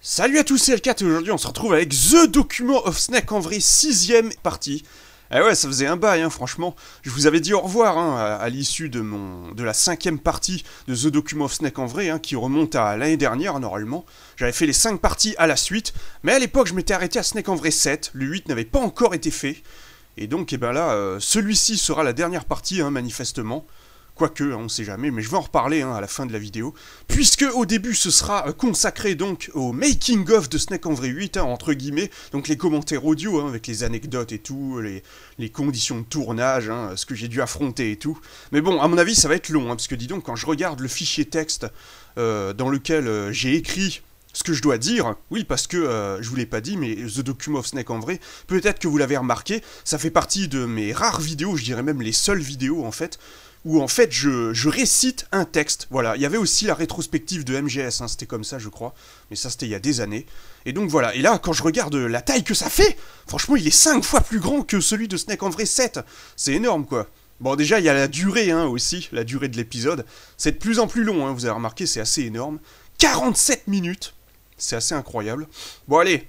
Salut à tous, c'est L4 et aujourd'hui on se retrouve avec The Document of Snake en vrai, 6ème partie. Eh ouais, ça faisait un bail, hein, franchement. Je vous avais dit au revoir hein, à l'issue de la 5ème partie de The Document of Snake en vrai, hein, qui remonte à l'année dernière normalement. J'avais fait les 5 parties à la suite, mais à l'époque je m'étais arrêté à Snake en vrai 7, le 8 n'avait pas encore été fait. Et donc, eh ben là, celui-ci sera la dernière partie, hein, manifestement. Quoique, hein, on sait jamais, mais je vais en reparler hein, à la fin de la vidéo. Puisque au début, ce sera consacré donc au making of de Snake en vrai 8, hein, entre guillemets. Donc les commentaires audio, hein, avec les anecdotes et tout, les conditions de tournage, hein, ce que j'ai dû affronter et tout. Mais bon, à mon avis, ça va être long, hein, parce que dis donc, quand je regarde le fichier texte dans lequel j'ai écrit ce que je dois dire, oui, parce que, je vous l'ai pas dit, mais The Document of Snake en vrai, peut-être que vous l'avez remarqué, ça fait partie de mes rares vidéos, je dirais même les seules vidéos, en fait, où en fait je récite un texte. Voilà, il y avait aussi la rétrospective de MGS, hein, c'était comme ça je crois, mais ça c'était il y a des années. Et donc voilà, et là quand je regarde la taille que ça fait, franchement il est 5 fois plus grand que celui de Snake en vrai 7, c'est énorme quoi. Bon déjà il y a la durée hein, aussi, la durée de l'épisode, c'est de plus en plus long, hein, vous avez remarqué c'est assez énorme. 47 minutes, c'est assez incroyable. Bon allez,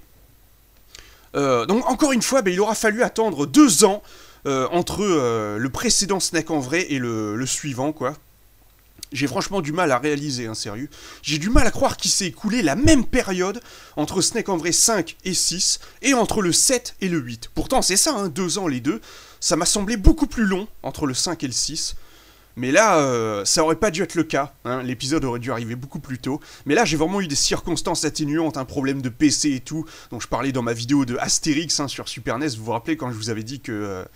donc encore une fois, il aura fallu attendre 2 ans entre le précédent Snake en vrai et le suivant, quoi. J'ai franchement du mal à réaliser, hein, sérieux. J'ai du mal à croire qu'il s'est écoulé la même période entre Snake en vrai 5 et 6, et entre le 7 et le 8. Pourtant, c'est ça, hein, 2 ans les deux. Ça m'a semblé beaucoup plus long entre le 5 et le 6. Mais là, ça aurait pas dû être le cas, hein. L'épisode aurait dû arriver beaucoup plus tôt. Mais là, j'ai vraiment eu des circonstances atténuantes, un problème de PC et tout, dont je parlais dans ma vidéo de Astérix hein, sur Super NES. Vous vous rappelez quand je vous avais dit que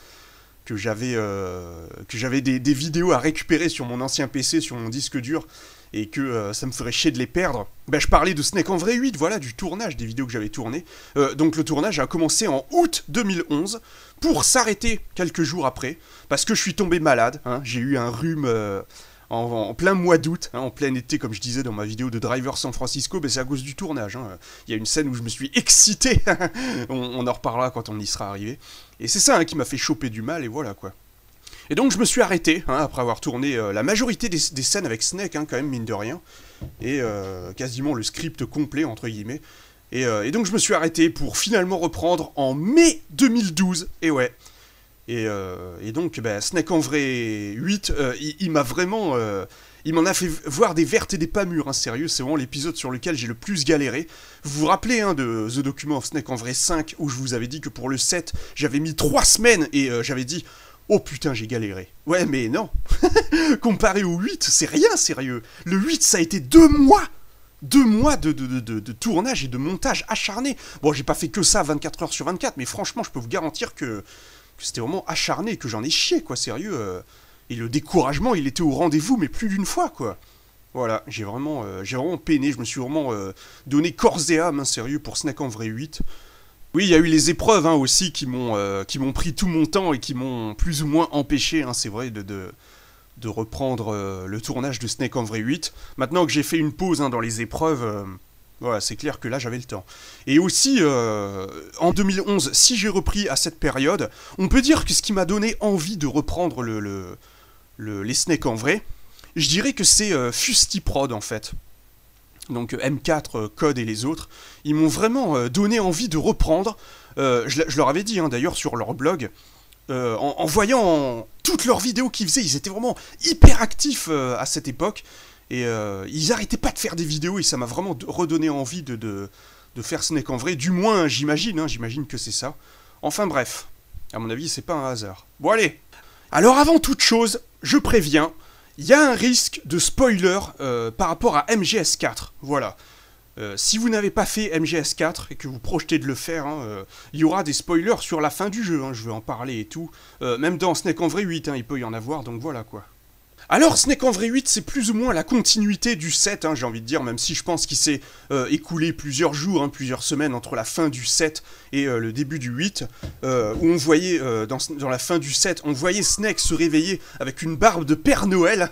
j'avais des vidéos à récupérer sur mon ancien PC, sur mon disque dur, et que ça me ferait chier de les perdre. Je parlais de Snake en vrai 8, voilà, du tournage des vidéos que j'avais tournées. Donc le tournage a commencé en août 2011, pour s'arrêter quelques jours après, parce que je suis tombé malade, hein, j'ai eu un rhume en plein mois d'août, hein, en plein été, comme je disais dans ma vidéo de Driver San Francisco, c'est à cause du tournage. Hein. Il y a une scène où je me suis excité, on en reparlera quand on y sera arrivé. Et c'est ça hein, qui m'a fait choper du mal, et voilà quoi. Et donc je me suis arrêté, hein, après avoir tourné la majorité des scènes avec Snake, hein, quand même, mine de rien, et quasiment le script complet, entre guillemets. Et donc je me suis arrêté pour finalement reprendre en mai 2012, et ouais. Et donc, Snake en vrai 8, il m'a vraiment... il m'en a fait voir des vertes et des pas mûres, hein, sérieux, c'est vraiment l'épisode sur lequel j'ai le plus galéré. Vous vous rappelez hein, de The Document of Snake en vrai 5, où je vous avais dit que pour le 7, j'avais mis 3 semaines, et j'avais dit... Oh putain, j'ai galéré. Ouais, mais non. Comparé au 8, c'est rien, sérieux. Le 8, ça a été 2 mois. 2 mois de tournage et de montage acharné. Bon, j'ai pas fait que ça 24 heures sur 24, mais franchement, je peux vous garantir que c'était vraiment acharné, que j'en ai chié, quoi, sérieux. Et le découragement, il était au rendez-vous, mais plus d'une fois, quoi. Voilà, j'ai vraiment peiné, je me suis vraiment donné corps et âme, hein, sérieux, pour Snake en vrai 8. Oui, il y a eu les épreuves hein, aussi qui m'ont pris tout mon temps et qui m'ont plus ou moins empêché, hein, c'est vrai, de reprendre le tournage de Snake en vrai 8. Maintenant que j'ai fait une pause hein, dans les épreuves, voilà, c'est clair que là j'avais le temps. Et aussi, en 2011, si j'ai repris à cette période, on peut dire que ce qui m'a donné envie de reprendre les Snake en vrai, je dirais que c'est FustiProd en fait. Donc M4, Code et les autres, ils m'ont vraiment donné envie de reprendre. Je leur avais dit hein, d'ailleurs sur leur blog, en voyant toutes leurs vidéos qu'ils faisaient, ils étaient vraiment hyper actifs à cette époque. Et ils arrêtaient pas de faire des vidéos et ça m'a vraiment redonné envie de faire Snake en vrai. Du moins, j'imagine, hein, j'imagine que c'est ça. Enfin bref, à mon avis, c'est pas un hasard. Bon allez. Alors avant toute chose, je préviens, il y a un risque de spoiler par rapport à MGS4, voilà. Si vous n'avez pas fait MGS4 et que vous projetez de le faire, hein, il y aura des spoilers sur la fin du jeu, hein, je vais en parler et tout. Même dans Snake en vrai 8, hein, il peut y en avoir, donc voilà quoi. Alors, Snake en vrai 8, c'est plus ou moins la continuité du 7, hein, j'ai envie de dire, même si je pense qu'il s'est écoulé plusieurs jours, hein, plusieurs semaines entre la fin du 7 et le début du 8, où on voyait, dans la fin du 7, on voyait Snake se réveiller avec une barbe de Père Noël.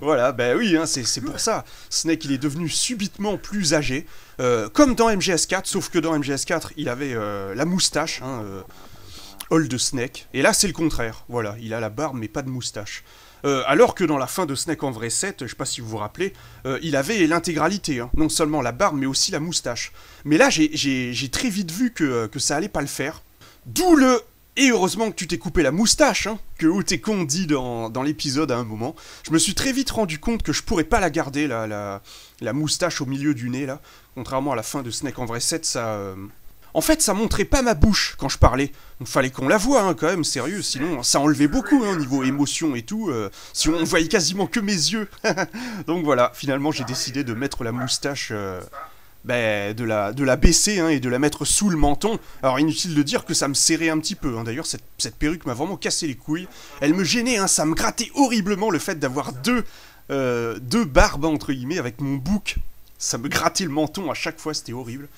Voilà, oui, hein, c'est pour ça. Snake, il est devenu subitement plus âgé, comme dans MGS4, sauf que dans MGS4, il avait la moustache, hein, Old Snake, et là, c'est le contraire, voilà, il a la barbe, mais pas de moustache. Alors que dans la fin de Snake en vrai 7, je sais pas si vous vous rappelez, il avait l'intégralité, hein. Non seulement la barbe, mais aussi la moustache. Mais là, j'ai très vite vu que ça allait pas le faire. D'où le... Et heureusement que tu t'es coupé la moustache, hein, que Otekon dit dans l'épisode à un moment. Je me suis très vite rendu compte que je pourrais pas la garder, la moustache au milieu du nez, là. Contrairement à la fin de Snake en vrai 7, ça... En fait, ça montrait pas ma bouche quand je parlais. Il fallait qu'on la voie, hein, quand même, sérieux. Sinon, ça enlevait beaucoup, hein, au niveau émotion et tout. Si on voyait quasiment que mes yeux. Donc voilà, finalement, j'ai décidé de mettre la moustache... de la baisser, hein, et de la mettre sous le menton. Alors inutile de dire que ça me serrait un petit peu, hein. D'ailleurs cette perruque m'a vraiment cassé les couilles. Elle me gênait, hein, ça me grattait horriblement le fait d'avoir deux barbes entre guillemets avec mon bouc. Ça me grattait le menton à chaque fois, c'était horrible.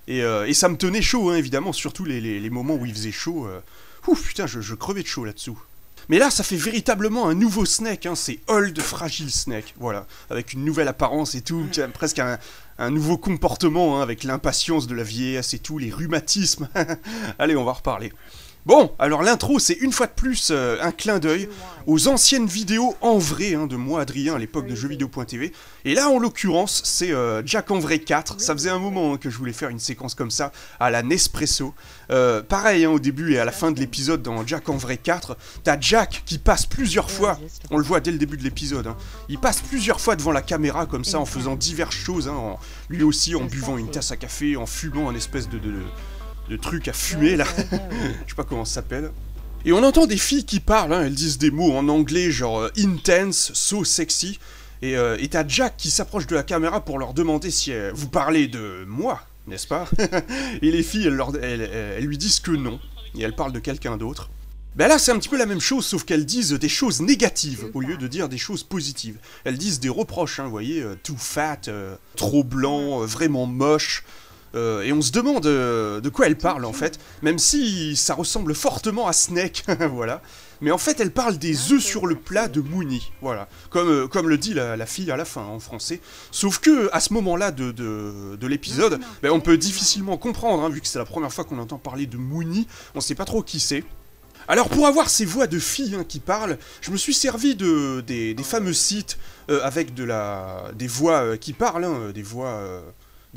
Et ça me tenait chaud, hein, évidemment, surtout les moments où il faisait chaud. Ouf, putain, je crevais de chaud là-dessous. Mais là, ça fait véritablement un nouveau Snake, hein, c'est Old Fragile Snake, voilà, avec une nouvelle apparence et tout, presque un nouveau comportement, hein, avec l'impatience de la vieillesse et tout, les rhumatismes. Allez, on va reparler. Bon, alors l'intro, c'est une fois de plus un clin d'œil aux anciennes vidéos en vrai, hein, de moi, Adrien, à l'époque de jeuxvideo.tv. Et là, en l'occurrence, c'est Jack en vrai 4. Ça faisait un moment, hein, que je voulais faire une séquence comme ça, à la Nespresso. Pareil, hein, au début et à la fin de l'épisode, dans Jack en vrai 4, t'as Jack qui passe plusieurs fois, on le voit dès le début de l'épisode, hein, il passe plusieurs fois devant la caméra, comme ça, en faisant diverses choses, hein, lui aussi en buvant une tasse à café, en fumant un espèce de truc à fumer là, je sais pas comment ça s'appelle. Et on entend des filles qui parlent, hein, elles disent des mots en anglais genre intense, so sexy, et t'as Jack qui s'approche de la caméra pour leur demander si vous parlez de moi, n'est-ce pas? Et les filles, elles lui disent que non, et elles parlent de quelqu'un d'autre. Ben là c'est un petit peu la même chose, sauf qu'elles disent des choses négatives au lieu de dire des choses positives. Elles disent des reproches, hein, vous voyez, too fat, trop blanc, vraiment moche. Et on se demande de quoi elle parle en fait, même si ça ressemble fortement à Snake, voilà. Mais en fait elle parle des œufs sur le plat de Mooney, voilà. Comme le dit la fille à la fin, en français. Sauf que à ce moment-là de l'épisode, ben, on peut difficilement comprendre, hein, vu que c'est la première fois qu'on entend parler de Mooney, on sait pas trop qui c'est. Alors pour avoir ces voix de filles, hein, qui parlent, je me suis servi des fameux sites avec des voix qui parlent, hein, des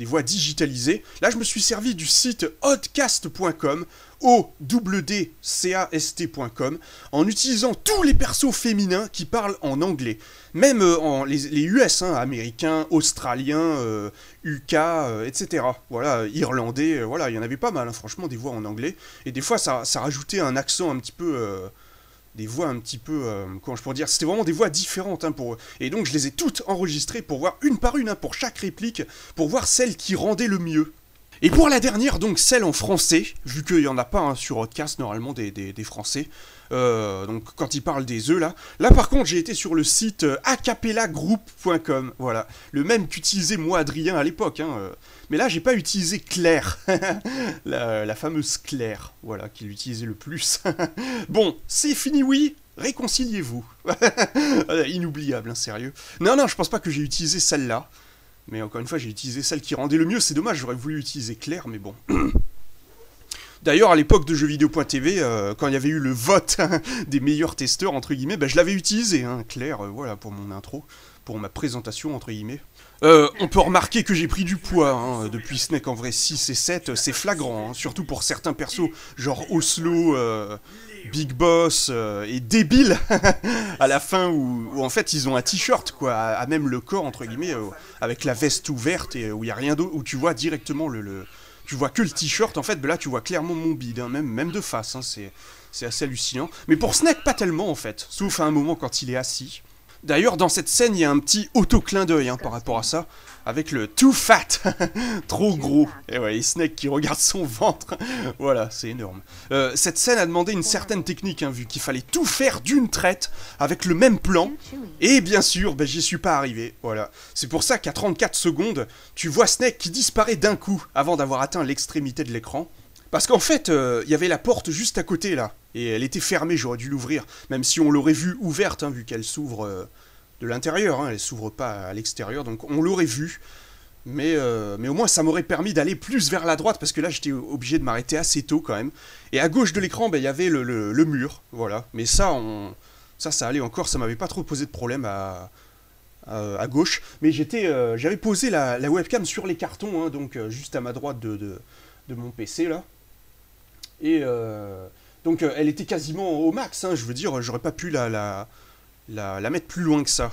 voix digitalisées. Là, je me suis servi du site oddcast.com, OWDCAST.com, en utilisant tous les persos féminins qui parlent en anglais. Même les US, hein, américains, australiens, UK, etc. Voilà, irlandais, voilà, il y en avait pas mal, hein, franchement, des voix en anglais. Et des fois, ça rajoutait un accent un petit peu... des voix un petit peu, comment je pourrais dire, c'était vraiment des voix différentes, hein, et donc je les ai toutes enregistrées pour voir une par une, hein, pour chaque réplique, pour voir celle qui rendait le mieux. Et pour la dernière, donc celle en français, vu qu'il n'y en a pas, hein, sur Podcast normalement des français, donc quand ils parlent des œufs là par contre j'ai été sur le site acapellagroup.com, voilà, le même qu'utilisait moi Adrien à l'époque, hein, mais là j'ai pas utilisé Claire, la fameuse Claire, voilà, qui l'utilisait le plus. Bon, c'est fini, oui, réconciliez-vous. Inoubliable, hein, sérieux. Non, je pense pas que j'ai utilisé celle-là. Mais encore une fois, j'ai utilisé celle qui rendait le mieux. C'est dommage, j'aurais voulu utiliser Claire, mais bon. D'ailleurs, à l'époque de jeuxvideo.tv, quand il y avait eu le vote des meilleurs testeurs, entre guillemets, ben, je l'avais utilisé, hein, Claire, voilà, pour mon intro, pour ma présentation, entre guillemets. On peut remarquer que j'ai pris du poids, hein, depuis Snake en vrai 6 et 7, c'est flagrant, hein, surtout pour certains persos, genre Oslo, Big Boss et Débile, à la fin, où en fait ils ont un t-shirt, quoi, à même le corps, entre guillemets, avec la veste ouverte, et où il n'y a rien d'autre, où tu vois directement tu vois que le t-shirt, en fait, ben là tu vois clairement mon bide, hein, même de face, hein, c'est assez hallucinant. Mais pour Snake, pas tellement, en fait, sauf à un moment quand il est assis. D'ailleurs, dans cette scène, il y a un petit auto-clin d'œil, hein, par rapport à ça, avec le too fat, trop gros. Et ouais, et Snake qui regarde son ventre, voilà, c'est énorme. Cette scène a demandé une certaine technique, hein, vu qu'il fallait tout faire d'une traite, avec le même plan, et bien sûr, ben, j'y suis pas arrivé, voilà. C'est pour ça qu'à 34 secondes, tu vois Snake qui disparaît d'un coup, avant d'avoir atteint l'extrémité de l'écran. Parce qu'en fait, il y avait la porte juste à côté, là. Et elle était fermée, j'aurais dû l'ouvrir. Même si on l'aurait vue ouverte, hein, vu qu'elle s'ouvre de l'intérieur. Hein, elle s'ouvre pas à l'extérieur, donc on l'aurait vue. Mais au moins, ça m'aurait permis d'aller plus vers la droite, parce que là, j'étais obligé de m'arrêter assez tôt, quand même. Et à gauche de l'écran, ben, y avait le mur, voilà. Mais ça, Ça allait encore, ça m'avait pas trop posé de problème à gauche. Mais j'avais posé la webcam sur les cartons, hein, donc juste à ma droite de mon PC, là. Et donc elle était quasiment au max, hein, je veux dire, j'aurais pas pu la mettre plus loin que ça.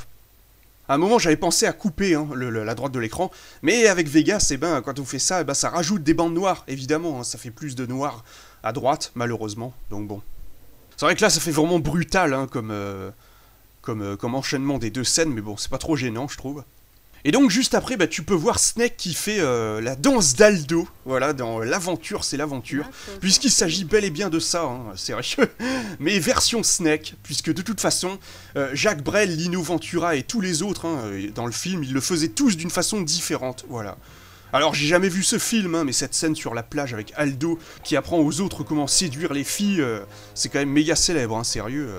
À un moment, j'avais pensé à couper hein, la droite de l'écran, mais avec Vegas, eh ben, quand on fait ça, eh ben, ça rajoute des bandes noires, évidemment, hein, ça fait plus de noir à droite, malheureusement, donc bon. C'est vrai que là, ça fait vraiment brutal, hein, comme enchaînement des deux scènes, mais bon, c'est pas trop gênant, je trouve. Et donc, juste après, bah, tu peux voir Snake qui fait la danse d'Aldo, voilà, dans l'aventure, c'est l'aventure, puisqu'il s'agit bel et bien de ça, hein, sérieux, mais version Snake, puisque de toute façon, Jacques Brel, Lino Ventura et tous les autres, hein, dans le film, ils le faisaient tous d'une façon différente, voilà. Alors, j'ai jamais vu ce film, hein, mais cette scène sur la plage avec Aldo, qui apprend aux autres comment séduire les filles, c'est quand même méga célèbre, hein, sérieux.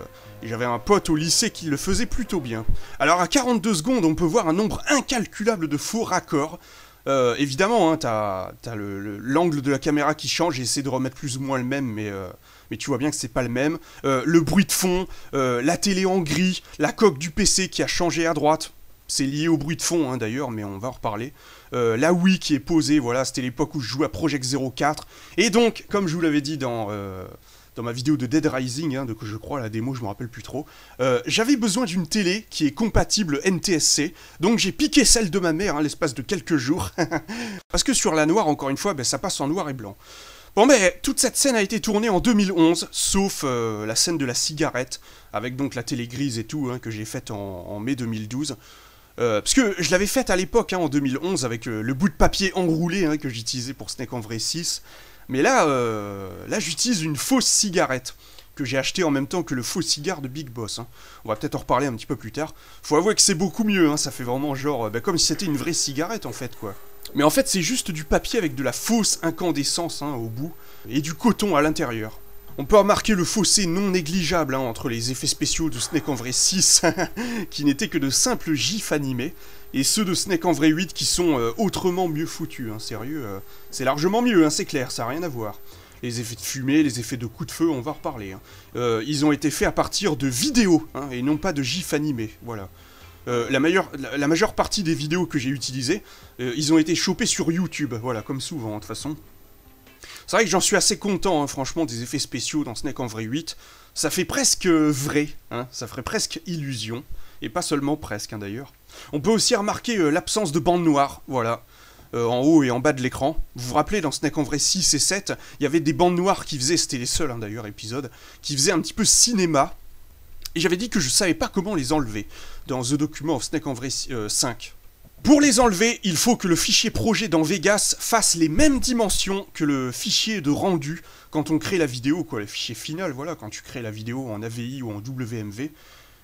Et j'avais un pote au lycée qui le faisait plutôt bien. Alors à 42 secondes, on peut voir un nombre incalculable de faux raccords. Évidemment, hein, t'as l'angle de la caméra qui change et essaie de remettre plus ou moins le même, mais tu vois bien que c'est pas le même. Le bruit de fond, la télé en gris, la coque du PC qui a changé à droite. C'est lié au bruit de fond, hein, d'ailleurs, mais on va en reparler. La Wii qui est posée, voilà, c'était l'époque où je jouais à Project 04. Et donc, comme je vous l'avais dit dans ma vidéo de Dead Rising, hein, je crois, la démo, je me rappelle plus trop, j'avais besoin d'une télé qui est compatible NTSC, donc j'ai piqué celle de ma mère, hein, l'espace de quelques jours, parce que sur la noire, encore une fois, ben, ça passe en noir et blanc. Bon, mais toute cette scène a été tournée en 2011, sauf la scène de la cigarette, avec donc la télé grise et tout, hein, que j'ai faite en mai 2012. Parce que je l'avais faite à l'époque, hein, en 2011, avec le bout de papier enroulé hein, que j'utilisais pour Snake en vrai 6. Mais là j'utilise une fausse cigarette, que j'ai acheté en même temps que le faux cigare de Big Boss. Hein. On va peut-être en reparler un petit peu plus tard. Faut avouer que c'est beaucoup mieux, hein, ça fait vraiment genre, comme si c'était une vraie cigarette en fait, quoi. Mais en fait, c'est juste du papier avec de la fausse incandescence hein, au bout, et du coton à l'intérieur. On peut remarquer le fossé non négligeable hein, entre les effets spéciaux de Snake en vrai 6, qui n'étaient que de simples gifs animés, et ceux de Snake en vrai 8 qui sont autrement mieux foutus, hein, sérieux, c'est largement mieux, hein, c'est clair, ça n'a rien à voir. Les effets de fumée, les effets de coups de feu, on va reparler. Hein. Ils ont été faits à partir de vidéos, hein, et non pas de gifs animés, voilà. La majeure partie des vidéos que j'ai utilisées, ils ont été chopés sur YouTube, voilà, comme souvent, de toute façon. C'est vrai que j'en suis assez content, hein, franchement, des effets spéciaux dans Snake en vrai 8. Ça fait presque vrai, hein, ça ferait presque illusion, et pas seulement presque, hein, d'ailleurs. On peut aussi remarquer l'absence de bande noire, voilà, en haut et en bas de l'écran. Vous vous rappelez, dans Snake en vrai 6 et 7, il y avait des bandes noires qui faisaient, c'était les seuls, hein, d'ailleurs, épisodes, qui faisaient un petit peu cinéma. Et j'avais dit que je savais pas comment les enlever, dans The Document of Snake en vrai 5. Pour les enlever, il faut que le fichier projet dans Vegas fasse les mêmes dimensions que le fichier de rendu quand on crée la vidéo, quoi, le fichier final, voilà, quand tu crées la vidéo en AVI ou en WMV.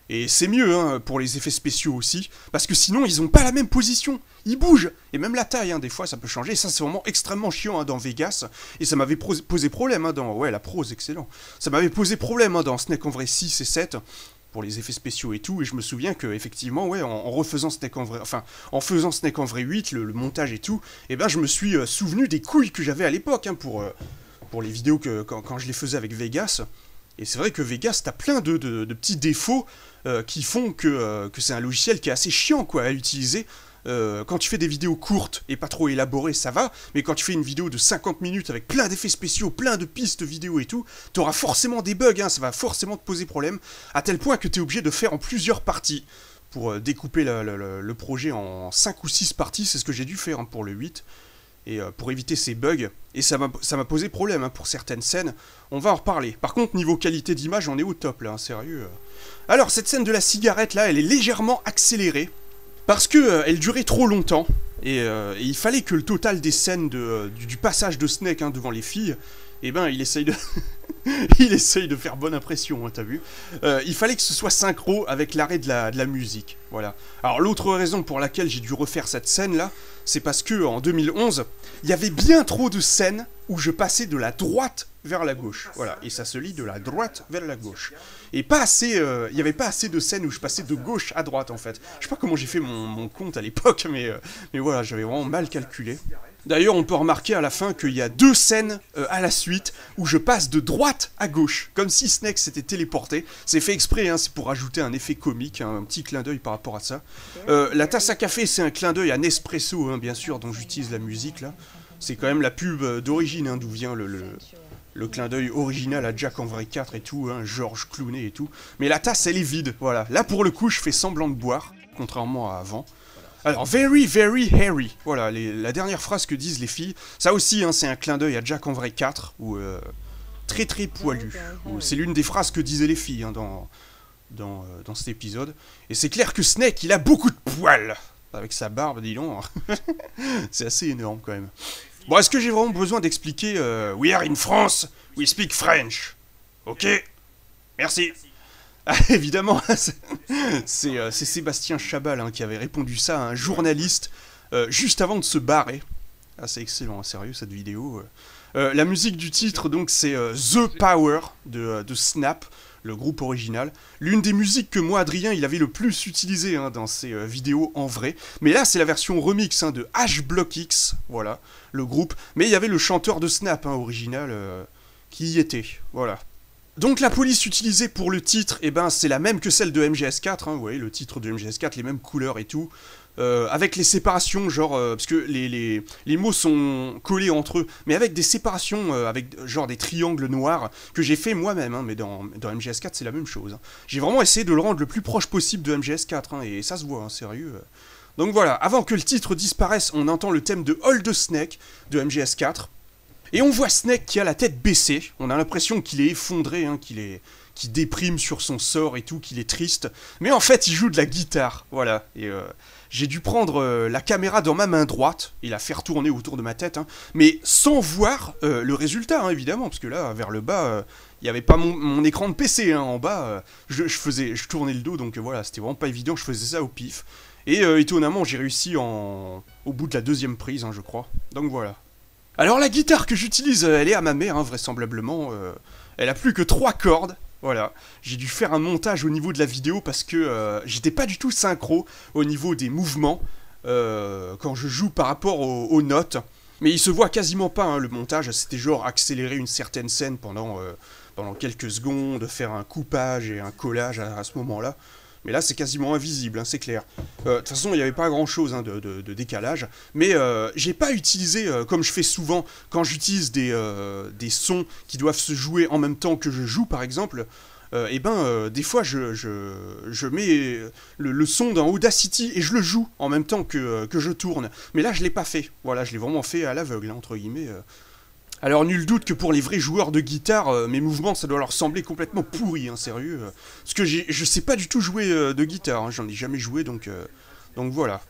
Et c'est mieux, hein, pour les effets spéciaux aussi, parce que sinon, ils ont pas la même position, ils bougent, et même la taille, hein, des fois, ça peut changer, et ça, c'est vraiment extrêmement chiant, hein, dans Vegas, et ça m'avait posé problème, hein, ouais, la prose, excellent, ça m'avait posé problème, hein, dans Snake en vrai 6 et 7, pour les effets spéciaux et tout, et je me souviens que effectivement, ouais, en refaisant Snake en vrai, enfin, en faisant Snake en vrai 8, le montage et tout, et ben je me suis souvenu des couilles que j'avais à l'époque, hein, pour les vidéos quand je les faisais avec Vegas. Et c'est vrai que Vegas, t'as plein de petits défauts qui font que c'est un logiciel qui est assez chiant, quoi, à utiliser. Quand tu fais des vidéos courtes et pas trop élaborées, ça va, mais quand tu fais une vidéo de 50 minutes avec plein d'effets spéciaux, plein de pistes vidéo et tout, t'auras forcément des bugs, hein, ça va forcément te poser problème, à tel point que t'es obligé de faire en plusieurs parties, pour découper le projet en 5 ou 6 parties, c'est ce que j'ai dû faire, hein, pour le 8, et pour éviter ces bugs, et ça m'a posé problème, hein, pour certaines scènes, on va en reparler. Par contre, niveau qualité d'image, on est au top, là, hein, sérieux. Alors, cette scène de la cigarette, là, elle est légèrement accélérée, parce que elle durait trop longtemps, et il fallait que le total des scènes du passage de Snake, hein, devant les filles, eh ben il essaye de... il essaye de faire bonne impression, hein, t'as vu. Il fallait que ce soit synchro avec l'arrêt de la musique, voilà. Alors l'autre raison pour laquelle j'ai dû refaire cette scène-là, c'est parce que en 2011, il y avait bien trop de scènes où je passais de la droite vers la gauche. Voilà, et ça se lit de la droite vers la gauche. Et pas assez, il n'y avait pas assez de scènes où je passais de gauche à droite en fait. Je sais pas comment j'ai fait mon compte à l'époque, mais voilà, j'avais vraiment mal calculé. D'ailleurs, on peut remarquer à la fin qu'il y a 2 scènes à la suite où je passe de droite à gauche, comme si Snake s'était téléporté. C'est fait exprès, hein, c'est pour ajouter un effet comique, un petit clin d'œil par rapport à ça. La tasse à café, c'est un clin d'œil à Nespresso, hein, bien sûr, dont j'utilise la musique là. C'est quand même la pub d'origine, hein, d'où vient le clin d'œil original à Jack en vrai 4 et tout, hein, George Clooney et tout. Mais la tasse, elle est vide, voilà. Là, pour le coup, je fais semblant de boire, contrairement à avant. Alors, very, very hairy. Voilà, la dernière phrase que disent les filles. Ça aussi, hein, c'est un clin d'œil à Jack en vrai 4, ou très très poilu. C'est l'une des phrases que disaient les filles hein, dans cet épisode. Et c'est clair que Snake, il a beaucoup de poils. Avec sa barbe, dis donc. C'est assez énorme quand même. Bon, est-ce que j'ai vraiment besoin d'expliquer We are in France, we speak French. Ok, merci. Ah, évidemment, c'est Sébastien Chabal hein, qui avait répondu ça à un journaliste juste avant de se barrer. Ah, c'est excellent, sérieux, cette vidéo. La musique du titre, donc, c'est The Power de Snap, le groupe original. L'une des musiques que moi, Adrien, il avait le plus utilisé hein, dans ses vidéos en vrai. Mais là, c'est la version remix hein, de H-Block-X, voilà, le groupe. Mais il y avait le chanteur de Snap hein, original qui y était, voilà. Donc la police utilisée pour le titre, eh ben, c'est la même que celle de MGS4, hein, vous voyez, le titre de MGS4, les mêmes couleurs et tout. Avec les séparations, genre, parce que les mots sont collés entre eux, mais avec des séparations, avec genre des triangles noirs, que j'ai fait moi-même, hein, mais dans MGS4 c'est la même chose. Hein. J'ai vraiment essayé de le rendre le plus proche possible de MGS4, hein, et ça se voit, hein, sérieux. Donc voilà, avant que le titre disparaisse, on entend le thème de Hold the Snake de MGS4, et on voit Snake qui a la tête baissée, on a l'impression qu'il est effondré, hein, qu'il déprime sur son sort et tout, qu'il est triste, mais en fait il joue de la guitare, voilà, et j'ai dû prendre la caméra dans ma main droite et la faire tourner autour de ma tête, hein, mais sans voir le résultat, hein, évidemment, parce que là, vers le bas, il n'y avait pas mon écran de PC, hein, en bas, je tournais le dos, donc voilà, c'était vraiment pas évident, je faisais ça au pif, et étonnamment, j'ai réussi au bout de la 2e prise, hein, je crois, donc voilà. Alors la guitare que j'utilise, elle est à ma mère, hein, vraisemblablement, elle a plus que 3 cordes. Voilà, j'ai dû faire un montage au niveau de la vidéo parce que j'étais pas du tout synchro au niveau des mouvements quand je joue par rapport aux notes. Mais il se voit quasiment pas, hein, le montage, c'était genre accélérer une certaine scène pendant quelques secondes, faire un coupage et un collage à ce moment-là. Mais là, c'est quasiment invisible, hein, c'est clair. De toute façon, il n'y avait pas grand-chose hein, de décalage. Mais j'ai pas utilisé, comme je fais souvent, quand j'utilise des sons qui doivent se jouer en même temps que je joue, par exemple, des fois, je mets le son dans Audacity et je le joue en même temps que je tourne. Mais là, je l'ai pas fait. Voilà, je l'ai vraiment fait à l'aveugle, hein, entre guillemets. Alors nul doute que pour les vrais joueurs de guitare, mes mouvements ça doit leur sembler complètement pourri, hein, sérieux. Parce que je sais pas du tout jouer de guitare, hein, j'en ai jamais joué donc voilà.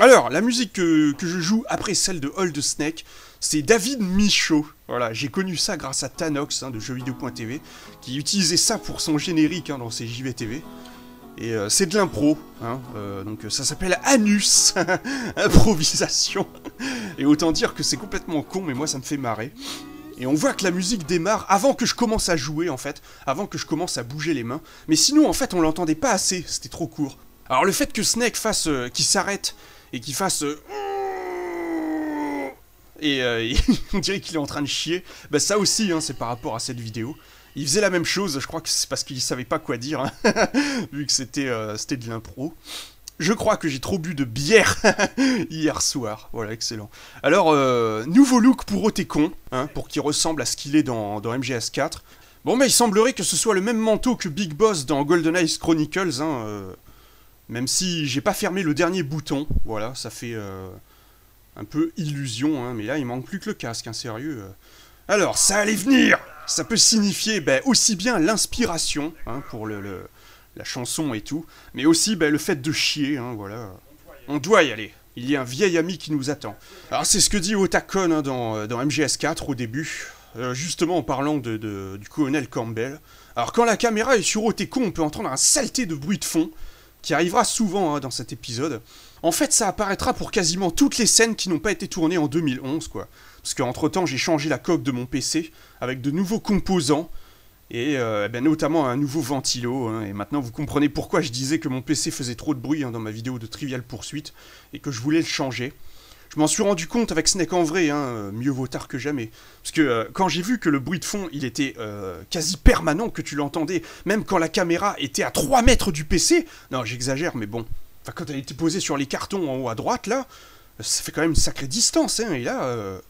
Alors la musique que je joue après celle de Hold the Snake, c'est David Michaud. Voilà, j'ai connu ça grâce à Tanox hein, de jeuxvideo.tv, qui utilisait ça pour son générique hein, dans ses JVTV. Et c'est de l'impro, hein, donc ça s'appelle Anus, improvisation. Et autant dire que c'est complètement con, mais moi ça me fait marrer. Et on voit que la musique démarre avant que je commence à jouer en fait, avant que je commence à bouger les mains. Mais sinon en fait on l'entendait pas assez, c'était trop court. Alors le fait que Snake fasse, qu'il s'arrête et qu'il fasse... on dirait qu'il est en train de chier, bah ça aussi hein, c'est par rapport à cette vidéo. Il faisait la même chose, je crois que c'est parce qu'il savait pas quoi dire, hein, vu que c'était de l'impro. Je crois que j'ai trop bu de bière hier soir, voilà, excellent. Alors, nouveau look pour Otekon, hein, pour qu'il ressemble à ce qu'il est dans MGS4. Bon, mais il semblerait que ce soit le même manteau que Big Boss dans GoldenEye Chronicles, hein, même si j'ai pas fermé le dernier bouton, voilà, ça fait un peu illusion, hein, mais là il manque plus que le casque, hein, sérieux. Alors, ça allait venir! Ça peut signifier aussi bien l'inspiration hein, pour la chanson et tout, mais aussi le fait de chier, hein, voilà. On doit y aller, il y a un vieil ami qui nous attend. Alors c'est ce que dit Otakon hein, dans MGS4 au début, justement en parlant du colonel Campbell. Alors quand la caméra est sur Otekon, on peut entendre un saleté de bruit de fond, qui arrivera souvent hein, dans cet épisode. En fait, ça apparaîtra pour quasiment toutes les scènes qui n'ont pas été tournées en 2011, quoi. Parce qu'entre-temps, j'ai changé la coque de mon PC avec de nouveaux composants, et notamment un nouveau ventilo, hein, et maintenant vous comprenez pourquoi je disais que mon PC faisait trop de bruit hein, dans ma vidéo de Trivial Pursuit, et que je voulais le changer. Je m'en suis rendu compte avec Snake en vrai, hein, mieux vaut tard que jamais. Parce que quand j'ai vu que le bruit de fond, il était quasi permanent, que tu l'entendais, même quand la caméra était à 3 mètres du PC, non j'exagère mais bon, enfin, quand elle était posée sur les cartons en haut à droite là, ça fait quand même une sacrée distance, hein, et là,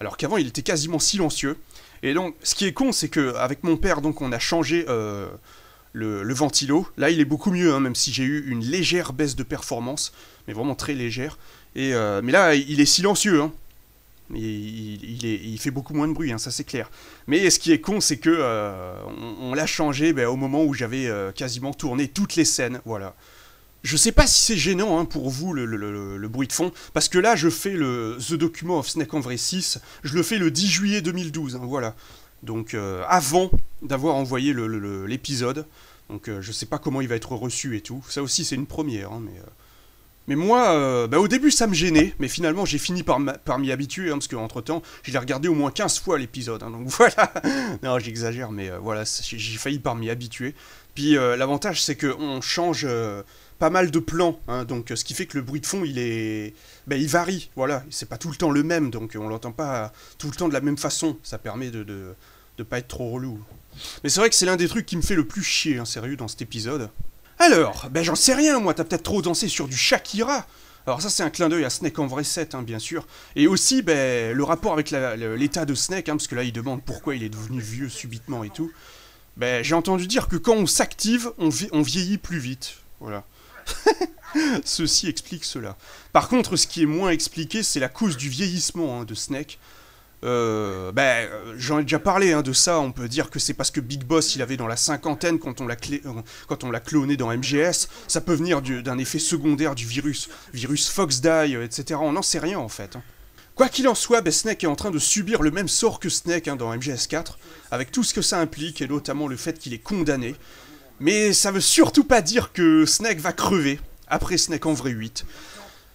alors qu'avant il était quasiment silencieux. Et donc ce qui est con c'est qu'avec mon père donc on a changé le ventilo, là il est beaucoup mieux, hein, même si j'ai eu une légère baisse de performance, mais vraiment très légère. Mais là, il est silencieux, hein. Il fait beaucoup moins de bruit, hein, ça c'est clair. Mais ce qui est con, c'est que on l'a changé au moment où j'avais quasiment tourné toutes les scènes, voilà. Je sais pas si c'est gênant hein, pour vous le bruit de fond, parce que là je fais le The Document of Snake en vrai 6, je le fais le 10 juillet 2012, hein, voilà. Donc avant d'avoir envoyé l'épisode, donc je sais pas comment il va être reçu et tout, ça aussi c'est une première, hein, mais moi, au début ça me gênait, mais finalement j'ai fini par m'y habituer, hein, parce qu'entre temps, je l'ai regardé au moins 15 fois l'épisode, hein, donc voilà. Non, j'exagère, mais voilà, j'ai failli par m'y habituer. Puis l'avantage c'est qu'on change pas mal de plans, hein, donc ce qui fait que le bruit de fond il varie, voilà, c'est pas tout le temps le même, donc on l'entend pas tout le temps de la même façon, ça permet de pas être trop relou. Mais c'est vrai que c'est l'un des trucs qui me fait le plus chier, hein, sérieux, dans cet épisode. Alors, j'en sais rien, moi, t'as peut-être trop dansé sur du Shakira. Alors ça, c'est un clin d'œil à Snake en vrai 7, hein, bien sûr. Et aussi, le rapport avec l'état de Snake, hein, parce que là, il demande pourquoi il est devenu vieux subitement et tout. J'ai entendu dire que quand on s'active, on vieillit plus vite. Voilà. Ceci explique cela. Par contre, ce qui est moins expliqué, c'est la cause du vieillissement hein, de Snake. J'en ai déjà parlé hein, de ça, on peut dire que c'est parce que Big Boss il avait dans la cinquantaine quand on l'a cloné dans MGS, ça peut venir d'un effet secondaire du virus Foxdie, etc. On n'en sait rien en fait. Hein. Quoi qu'il en soit, Snake est en train de subir le même sort que Snake hein, dans MGS 4, avec tout ce que ça implique, et notamment le fait qu'il est condamné. Mais ça veut surtout pas dire que Snake va crever, après Snake en vrai 8.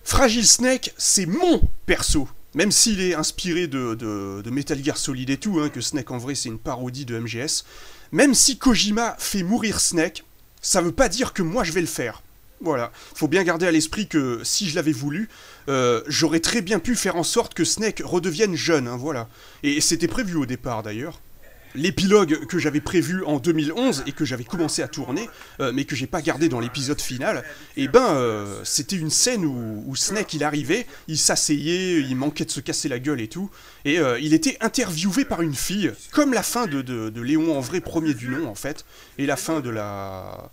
Fragile Snake, c'est mon perso. Même s'il est inspiré de Metal Gear Solid et tout, hein, que Snake en vrai c'est une parodie de MGS, même si Kojima fait mourir Snake, ça veut pas dire que moi je vais le faire. Voilà, faut bien garder à l'esprit que si je l'avais voulu, j'aurais très bien pu faire en sorte que Snake redevienne jeune, hein, voilà. Et c'était prévu au départ d'ailleurs. L'épilogue que j'avais prévu en 2011 et que j'avais commencé à tourner, mais que j'ai pas gardé dans l'épisode final, c'était une scène où Snake il arrivait, il s'asseyait, il manquait de se casser la gueule et tout, et il était interviewé par une fille, comme la fin de Léon en vrai premier du nom en fait, et la fin de la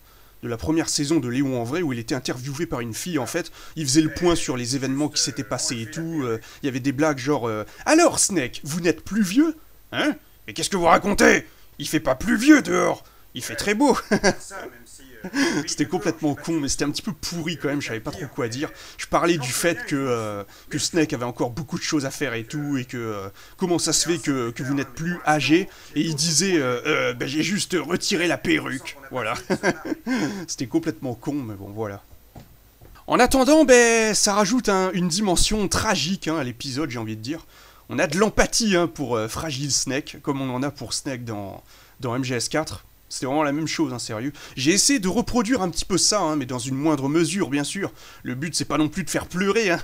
première saison de Léon en vrai où il était interviewé par une fille en fait, il faisait le point sur les événements qui s'étaient passés et tout, il y avait des blagues genre alors Snake, vous n'êtes plus vieux ? Hein ? Mais qu'est-ce que vous racontez ? Il fait pas plus vieux dehors, il fait très beau. C'était complètement con, mais c'était un petit peu pourri quand même, je savais pas trop quoi dire. Je parlais du fait que Snake avait encore beaucoup de choses à faire et tout, et que comment ça se fait que vous n'êtes plus âgé, et il disait j'ai juste retiré la perruque, voilà. C'était complètement con, mais bon voilà. En attendant, ça rajoute une dimension tragique hein, à l'épisode, j'ai envie de dire. On a de l'empathie hein, pour Fragile Snake, comme on en a pour Snake dans MGS4. C'était vraiment la même chose, hein, sérieux. J'ai essayé de reproduire un petit peu ça, hein, mais dans une moindre mesure, bien sûr. Le but, c'est pas non plus de faire pleurer. Hein.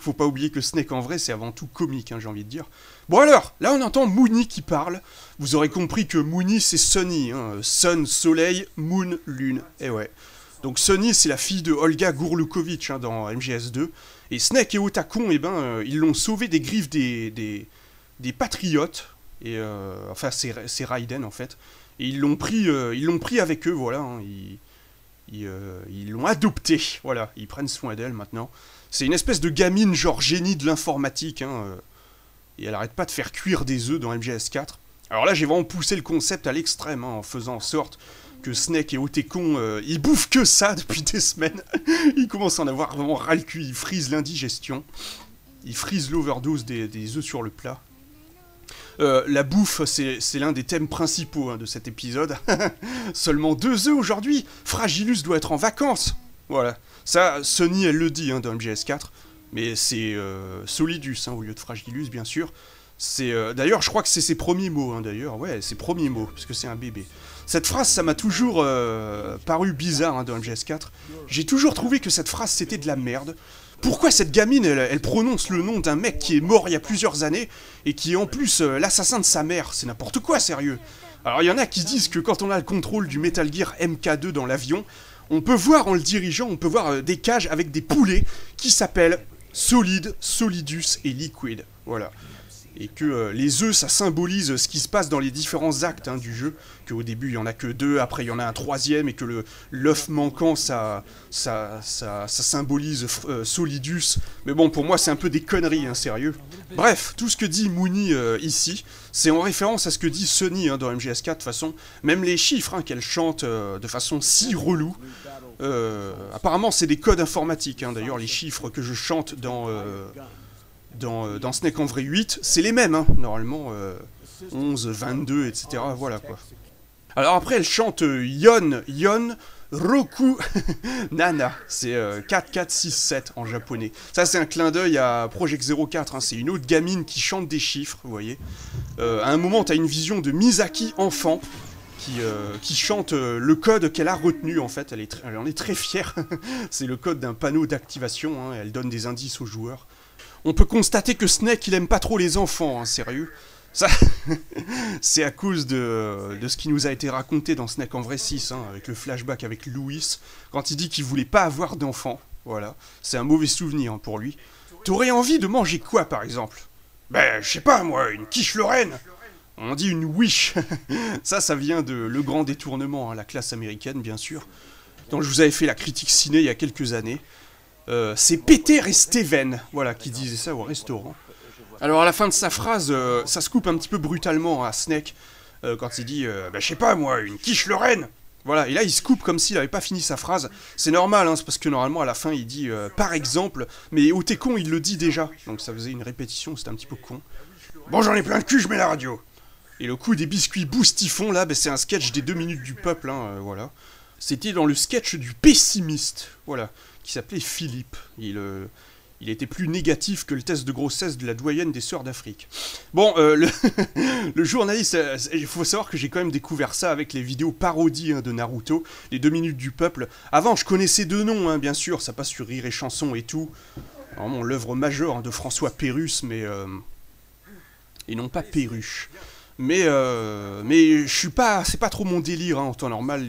Faut pas oublier que Snake, en vrai, c'est avant tout comique, hein, j'ai envie de dire. Bon alors, là, on entend Mooney qui parle. Vous aurez compris que Mooney, c'est Sunny. Hein. Sun, soleil, Moon, lune. Et ouais. Donc Sunny, c'est la fille de Olga Gourlukovitch hein, dans MGS2. Et Snake et Otakon, ils l'ont sauvé des griffes des patriotes. Et enfin, c'est Raiden en fait. Et ils l'ont pris avec eux, voilà. Hein, ils l'ont adoptée, voilà. Ils prennent soin d'elle maintenant. C'est une espèce de gamine genre génie de l'informatique. Hein, et elle arrête pas de faire cuire des œufs dans MGS4. Alors là, j'ai vraiment poussé le concept à l'extrême, hein, en faisant en sorte que Snake et Otakon, ils bouffent que ça depuis des semaines. Ils commencent à en avoir vraiment ras le cul. Ils frisent l'indigestion. Ils frisent l'overdose des œufs sur le plat. La bouffe, c'est l'un des thèmes principaux hein, de cet épisode. Seulement 2 œufs aujourd'hui. Fragilus doit être en vacances. Voilà. Ça, Sony, elle le dit, hein, dans MGS4. Mais c'est Solidus, hein, au lieu de Fragilus, bien sûr. C'est d'ailleurs, je crois que c'est ses premiers mots, hein, d'ailleurs. Ouais, ses premiers mots, parce que c'est un bébé. Cette phrase, ça m'a toujours paru bizarre, hein, dans MGS4. J'ai toujours trouvé que cette phrase, c'était de la merde. Pourquoi cette gamine, elle prononce le nom d'un mec qui est mort il y a plusieurs années, et qui est en plus l'assassin de sa mère? C'est n'importe quoi, sérieux. Alors, il y en a qui disent que quand on a le contrôle du Metal Gear MK2 dans l'avion, on peut voir, en le dirigeant, on peut voir des cages avec des poulets qui s'appellent Solid, Solidus et Liquid. Voilà. Et que les œufs, ça symbolise ce qui se passe dans les différents actes, hein, du jeu. Qu'au début, il y en a que 2, après il y en a un 3e, et que l'œuf manquant, ça symbolise Solidus. Mais bon, pour moi, c'est un peu des conneries, hein, sérieux. Bref, tout ce que dit Mooney ici, c'est en référence à ce que dit Sony, hein, dans MGS4, de toute façon. Même les chiffres, hein, qu'elle chante de façon si relou. Apparemment, c'est des codes informatiques, hein. D'ailleurs, les chiffres que je chante dans Snake en vrai 8, c'est les mêmes, hein, normalement, 11, 22, etc., voilà, quoi. Alors après, elle chante Yon, Roku, Nana, c'est 4467 en japonais. Ça, c'est un clin d'œil à Project 04, hein, c'est une autre gamine qui chante des chiffres, vous voyez. À un moment, t'as une vision de Misaki enfant, qui chante le code qu'elle a retenu, en fait, elle en est très fière. C'est le code d'un panneau d'activation, hein, elle donne des indices aux joueurs. On peut constater que Snake, il aime pas trop les enfants, hein, sérieux. Ça, c'est à cause de ce qui nous a été raconté dans Snake en vrai 6, hein, avec le flashback avec Louis, quand il dit qu'il voulait pas avoir d'enfants. Voilà, c'est un mauvais souvenir, hein, pour lui. T'aurais envie de manger quoi, par exemple? Ben, je sais pas, moi, une quiche Lorraine. On dit une wish. Ça vient de Le Grand Détournement, hein, la classe américaine, bien sûr, dont je vous avais fait la critique ciné il y a quelques années. C'est Peter et Steven, voilà, qui disaient ça au restaurant. Alors à la fin de sa phrase, ça se coupe un petit peu brutalement à Snake, quand il dit bah, je sais pas moi, une quiche Lorraine. Voilà, et là il se coupe comme s'il avait pas fini sa phrase. C'est normal, hein, c'est parce que normalement à la fin il dit par exemple, mais au t'es con il le dit déjà. Donc ça faisait une répétition, c'était un petit peu con. Bon, j'en ai plein le cul, je mets la radio. Et le coup des biscuits boostifons là, bah, c'est un sketch des 2 minutes du peuple, hein, voilà. C'était dans le sketch du pessimiste, voilà, qui s'appelait Philippe. Il était plus négatif que le test de grossesse de la doyenne des sœurs d'Afrique. Bon, le journaliste, il faut savoir que j'ai quand même découvert ça avec les vidéos parodies, hein, de Naruto, les 2 minutes du peuple. Avant, je connaissais 2 noms, hein, bien sûr, ça passe sur Rire et Chanson et tout. Vraiment l'œuvre majeure, hein, de François Pérusse, mais... et non pas Perruche. Mais je suis pas... C'est pas trop mon délire, hein, en temps normal,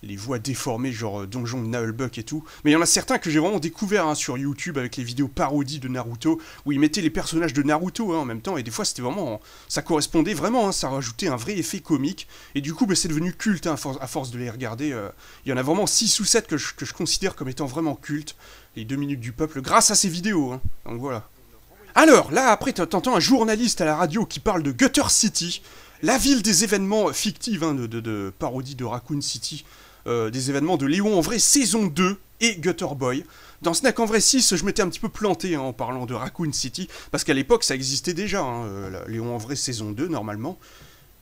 les voix déformées, genre Donjon de Nullbuck et tout. Mais il y en a certains que j'ai vraiment découvert, hein, sur YouTube avec les vidéos parodies de Naruto, où ils mettaient les personnages de Naruto, hein, en même temps, et des fois c'était vraiment... Ça correspondait vraiment, hein, ça rajoutait un vrai effet comique, et du coup bah, c'est devenu culte, hein, à force de les regarder. Il y en a vraiment 6 ou 7 que je considère comme étant vraiment cultes, les 2 minutes du peuple, grâce à ces vidéos, hein. Donc voilà. Alors, là, après, t'entends un journaliste à la radio qui parle de Gutter City, la ville des événements fictifs, hein, de parodie de Raccoon City, des événements de Léon en vrai saison 2 et Gutter Boy. Dans Snake en vrai 6, je m'étais un petit peu planté, hein, en parlant de Raccoon City, parce qu'à l'époque, ça existait déjà, hein, Léon en vrai saison 2, normalement.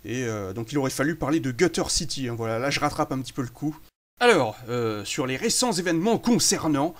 Et donc il aurait fallu parler de Gutter City, hein, voilà, là je rattrape un petit peu le coup. Alors, sur les récents événements concernant...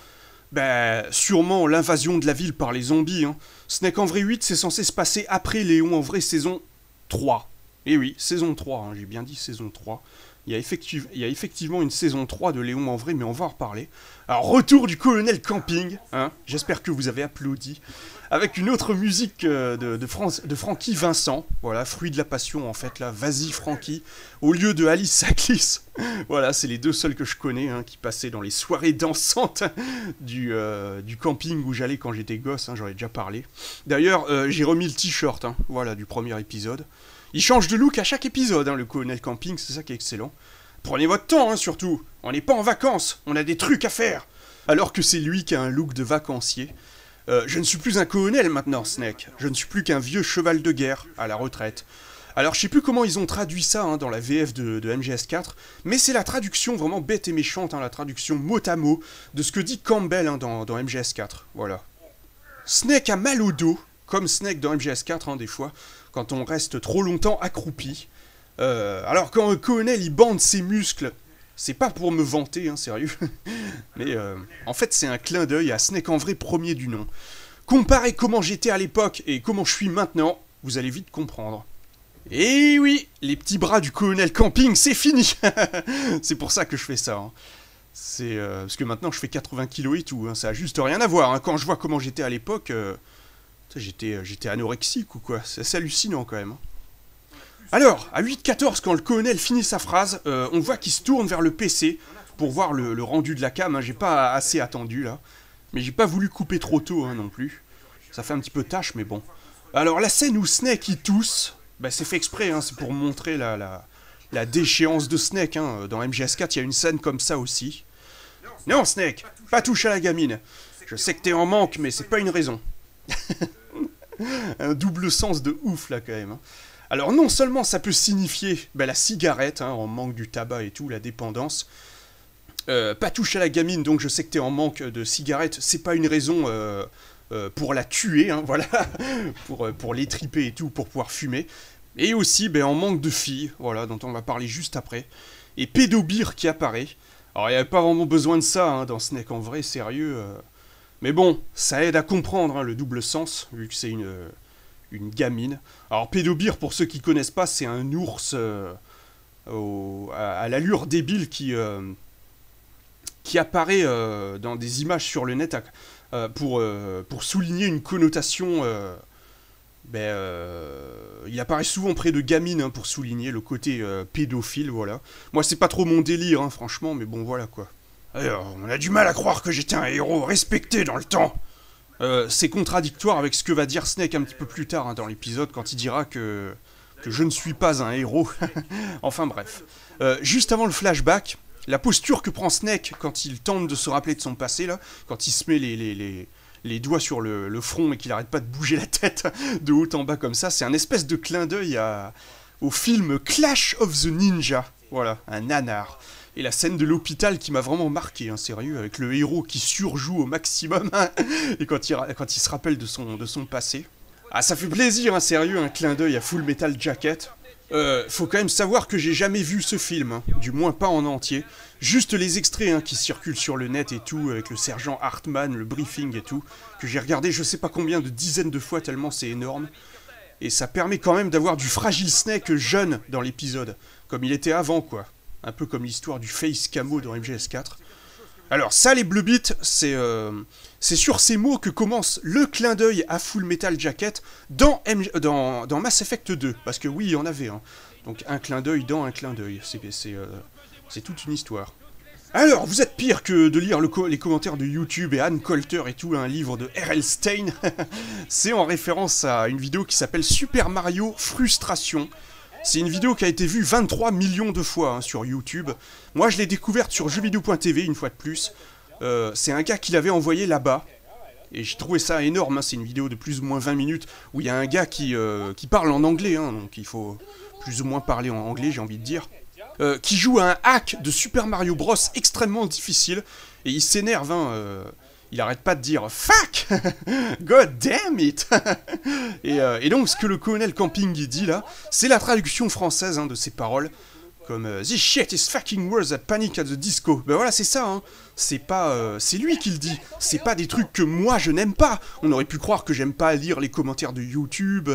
Ben, sûrement l'invasion de la ville par les zombies, hein. Snake en vrai 8, c'est censé se passer après Léon en vrai saison 3. Et oui, saison 3, hein, j'ai bien dit saison 3. Il y a effectivement une saison 3 de Léon en vrai, mais on va en reparler. Alors, retour du colonel Camping, hein, j'espère que vous avez applaudi. Avec une autre musique de Francky Vincent, voilà, fruit de la passion en fait, là, vas-y Francky, au lieu de Alice Saklis. Voilà, c'est les 2 seuls que je connais, hein, qui passaient dans les soirées dansantes du camping où j'allais quand j'étais gosse, hein, j'en ai déjà parlé. D'ailleurs, j'ai remis le t-shirt, hein, voilà, du premier épisode. Il change de look à chaque épisode, hein, le colonel Camping, c'est ça qui est excellent. Prenez votre temps, hein, surtout, on n'est pas en vacances, on a des trucs à faire. Alors que c'est lui qui a un look de vacancier. Je ne suis plus un colonel maintenant, Snake. Je ne suis plus qu'un vieux cheval de guerre, à la retraite. Alors, je sais plus comment ils ont traduit ça, hein, dans la VF de MGS4, mais c'est la traduction vraiment bête et méchante, hein, la traduction mot à mot, de ce que dit Campbell, hein, dans MGS4. Voilà. Snake a mal au dos, comme Snake dans MGS4, hein, des fois, quand on reste trop longtemps accroupi. Alors, quand un colonel, il bande ses muscles C'est pas pour me vanter, hein, sérieux. Mais en fait, c'est un clin d'œil à Snake en vrai premier du nom. Comparez comment j'étais à l'époque et comment je suis maintenant, vous allez vite comprendre. Et oui, les petits bras du colonel Camping, c'est fini. C'est pour ça que je fais ça. Hein. C'est parce que maintenant je fais 80 kilos et tout, hein, ça a juste rien à voir. Hein. Quand je vois comment j'étais à l'époque, j'étais anorexique ou quoi. C'est assez hallucinant quand même. Hein. Alors, à 8h14, quand le colonel finit sa phrase, on voit qu'il se tourne vers le PC pour voir le rendu de la cam. Hein. J'ai pas assez attendu là, mais j'ai pas voulu couper trop tôt hein, non plus. Ça fait un petit peu tâche, mais bon. Alors la scène où Snake il tousse, bah, c'est fait exprès, hein, c'est pour montrer la déchéance de Snake. Hein. Dans MGS4, il y a une scène comme ça aussi. Non, Snake, pas touche à la gamine. Je sais que t'es en manque, mais c'est pas une raison. Un double sens de ouf là quand même. Hein. Alors non seulement ça peut signifier bah, la cigarette, hein, en manque du tabac et tout, la dépendance. Pas touche à la gamine, donc je sais que t'es en manque de cigarette, c'est pas une raison pour la tuer, hein, voilà, pour l'étriper et tout, pour pouvoir fumer. Et aussi ben, en manque de filles, voilà, dont on va parler juste après. Et Pédobir qui apparaît. Alors il n'y avait pas vraiment besoin de ça hein, dans Snake en vrai, sérieux. Mais bon, ça aide à comprendre hein, le double sens, vu que c'est une gamine. Alors Pédobir, pour ceux qui connaissent pas, c'est un ours à l'allure débile qui apparaît dans des images sur le net pour souligner une connotation. Il apparaît souvent près de gamines hein, pour souligner le côté pédophile, voilà. Moi, c'est pas trop mon délire, hein, franchement, mais bon, voilà quoi. Alors, on a du mal à croire que j'étais un héros respecté dans le temps. C'est contradictoire avec ce que va dire Snake un petit peu plus tard hein, dans l'épisode, quand il dira que je ne suis pas un héros. Enfin bref. Juste avant le flashback, la posture que prend Snake quand il tente de se rappeler de son passé, là, quand il se met les doigts sur le front et qu'il arrête pas de bouger la tête de haut en bas comme ça, c'est un espèce de clin d'œil au film Clash of the Ninja. Voilà, un nanar. Et la scène de l'hôpital qui m'a vraiment marqué, hein, sérieux, avec le héros qui surjoue au maximum, hein, et quand il se rappelle de son passé. Ah, ça fait plaisir, hein, sérieux, un clin d'œil à Full Metal Jacket. Faut quand même savoir que j'ai jamais vu ce film, hein, du moins pas en entier. Juste les extraits hein, qui circulent sur le net et tout, avec le sergent Hartman, le briefing et tout, que j'ai regardé je sais pas combien de dizaines de fois tellement c'est énorme. Et ça permet quand même d'avoir du fragile Snake jeune dans l'épisode, comme il était avant quoi. Un peu comme l'histoire du Face Camo dans MGS4. Alors ça les Bleu Beat, c'est sur ces mots que commence le clin d'œil à Full Metal Jacket dans Mass Effect 2. Parce que oui, il y en avait un. Donc un clin d'œil dans un clin d'œil. C'est toute une histoire. Alors, vous êtes pire que de lire les commentaires de YouTube et Ann Coulter et tout, un livre de R.L. Stein. C'est en référence à une vidéo qui s'appelle Super Mario Frustration. C'est une vidéo qui a été vue 23 millions de fois hein, sur YouTube. Moi, je l'ai découverte sur jeuxvideo.tv une fois de plus. C'est un gars qui l'avait envoyé là-bas. Et j'ai trouvé ça énorme. Hein. C'est une vidéo de plus ou moins 20 minutes où il y a un gars qui parle en anglais. Hein, donc il faut plus ou moins parler en anglais, j'ai envie de dire. Qui joue à un hack de Super Mario Bros extrêmement difficile. Et il s'énerve. Hein, il arrête pas de dire « Fuck !» God damn it. Et donc, ce que le colonel Camping il dit là, c'est la traduction française hein, de ces paroles. Comme « This shit is fucking worse than Panic at the Disco ». Ben voilà, c'est ça, hein. C'est lui qui le dit. C'est pas des trucs que moi je n'aime pas. On aurait pu croire que j'aime pas lire les commentaires de YouTube,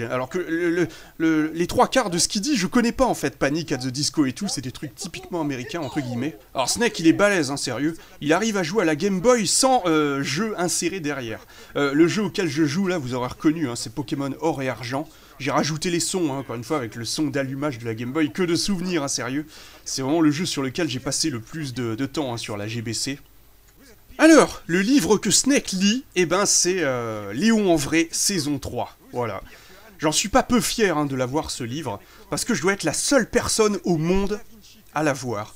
alors que les trois quarts de ce qu'il dit, je connais pas en fait. Panic at the Disco et tout, c'est des trucs typiquement américains entre guillemets. Alors Snake, il est balèze, hein, sérieux. Il arrive à jouer à la Game Boy sans jeu inséré derrière. Le jeu auquel je joue là, vous aurez reconnu, hein, c'est Pokémon Or et Argent. J'ai rajouté les sons, hein, encore une fois, avec le son d'allumage de la Game Boy. Que de souvenirs, hein, sérieux. C'est vraiment le jeu sur lequel j'ai passé le plus de temps hein, sur la GBC. Alors, le livre que Snake lit, eh ben, c'est Léon en vrai, saison 3. Voilà. J'en suis pas peu fier hein, de l'avoir, ce livre, parce que je dois être la seule personne au monde à l'avoir.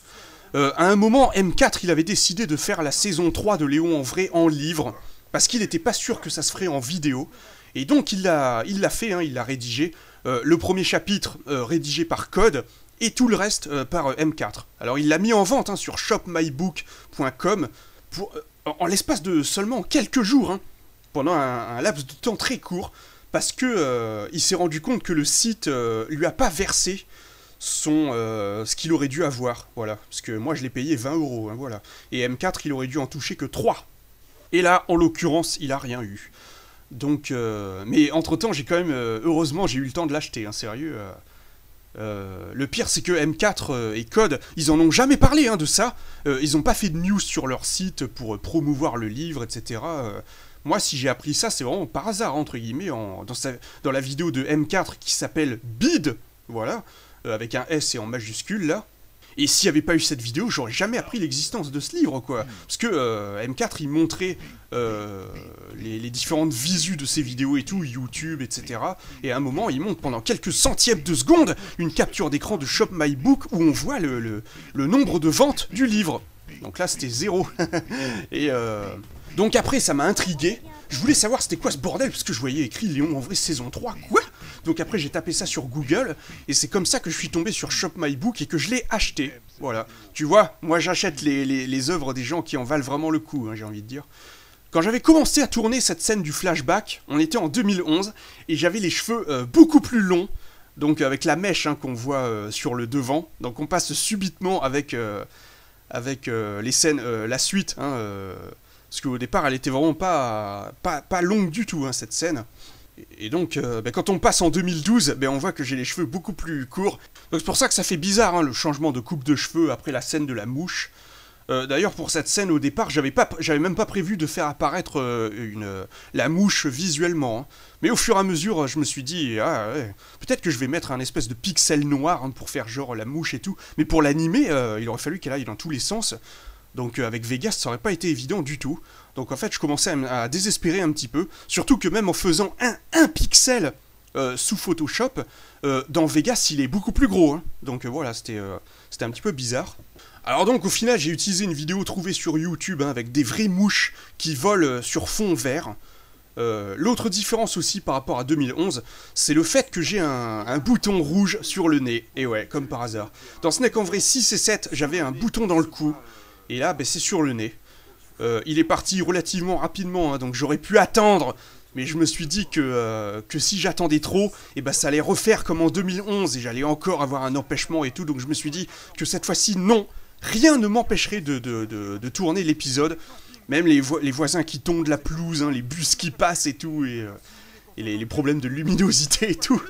À un moment, M4, il avait décidé de faire la saison 3 de Léon en vrai en livre, parce qu'il n'était pas sûr que ça se ferait en vidéo. Et donc il l'a fait, hein, il l'a rédigé. Le premier chapitre rédigé par Code et tout le reste par M4. Alors il l'a mis en vente hein, sur shopmybook.com en l'espace de seulement quelques jours, hein, pendant un laps de temps très court, parce que il s'est rendu compte que le site lui a pas versé ce qu'il aurait dû avoir, voilà. Parce que moi je l'ai payé 20 €, hein, voilà. Et M4 il aurait dû en toucher que 3. Et là, en l'occurrence, il a rien eu. Donc, mais entre-temps, j'ai quand même, heureusement, j'ai eu le temps de l'acheter, hein, sérieux. Le pire, c'est que M4 et Code, ils en ont jamais parlé hein, de ça. Ils ont pas fait de news sur leur site pour promouvoir le livre, etc. Moi, si j'ai appris ça, c'est vraiment par hasard, entre guillemets, dans la vidéo de M4 qui s'appelle Bid, voilà, avec un S et en majuscule, là. Et s'il n'y avait pas eu cette vidéo, j'aurais jamais appris l'existence de ce livre, quoi. Parce que M4, il montrait les différentes visus de ses vidéos et tout, YouTube, etc. Et à un moment, il montre pendant quelques centièmes de seconde une capture d'écran de Shop My Book où on voit le nombre de ventes du livre. Donc là, c'était 0. Et donc après, ça m'a intrigué. Je voulais savoir c'était quoi ce bordel, parce que je voyais écrit Léon en vrai saison 3, quoi. Donc après j'ai tapé ça sur Google, et c'est comme ça que je suis tombé sur Shop My Book et que je l'ai acheté. Voilà. Tu vois, moi j'achète les œuvres des gens qui en valent vraiment le coup, hein, j'ai envie de dire. Quand j'avais commencé à tourner cette scène du flashback, on était en 2011, et j'avais les cheveux beaucoup plus longs, donc avec la mèche hein, qu'on voit sur le devant. Donc on passe subitement avec les scènes, la suite, hein, parce qu'au départ elle était vraiment pas longue du tout, hein, cette scène. Et donc, quand on passe en 2012, on voit que j'ai les cheveux beaucoup plus courts. Donc c'est pour ça que ça fait bizarre, hein, le changement de coupe de cheveux après la scène de la mouche. D'ailleurs, pour cette scène, au départ, j'avais même pas prévu de faire apparaître la mouche visuellement. Hein. Mais au fur et à mesure, je me suis dit, ouais, peut-être que je vais mettre un espèce de pixel noir hein, pour faire genre la mouche et tout. Mais pour l'animer, il aurait fallu qu'elle aille dans tous les sens. Donc avec Vegas, ça aurait pas été évident du tout. Donc en fait, je commençais à désespérer un petit peu. Surtout que même en faisant un pixel sous Photoshop, dans Vegas, il est beaucoup plus gros. Hein. Donc voilà, c'était un petit peu bizarre. Alors donc au final, j'ai utilisé une vidéo trouvée sur YouTube hein, avec des vraies mouches qui volent sur fond vert. L'autre différence aussi par rapport à 2011, c'est le fait que j'ai un bouton rouge sur le nez. Et ouais, comme par hasard. Dans Snake en vrai 6 et 7, j'avais un bouton dans le cou. Et là, c'est sur le nez. Il est parti relativement rapidement, hein, donc j'aurais pu attendre. Mais je me suis dit que si j'attendais trop, ça allait refaire comme en 2011 et j'allais encore avoir un empêchement et tout. Donc je me suis dit que cette fois-ci, non, rien ne m'empêcherait de tourner l'épisode. Même les voisins qui tombent de la pelouse, hein, les bus qui passent et tout, et les problèmes de luminosité et tout.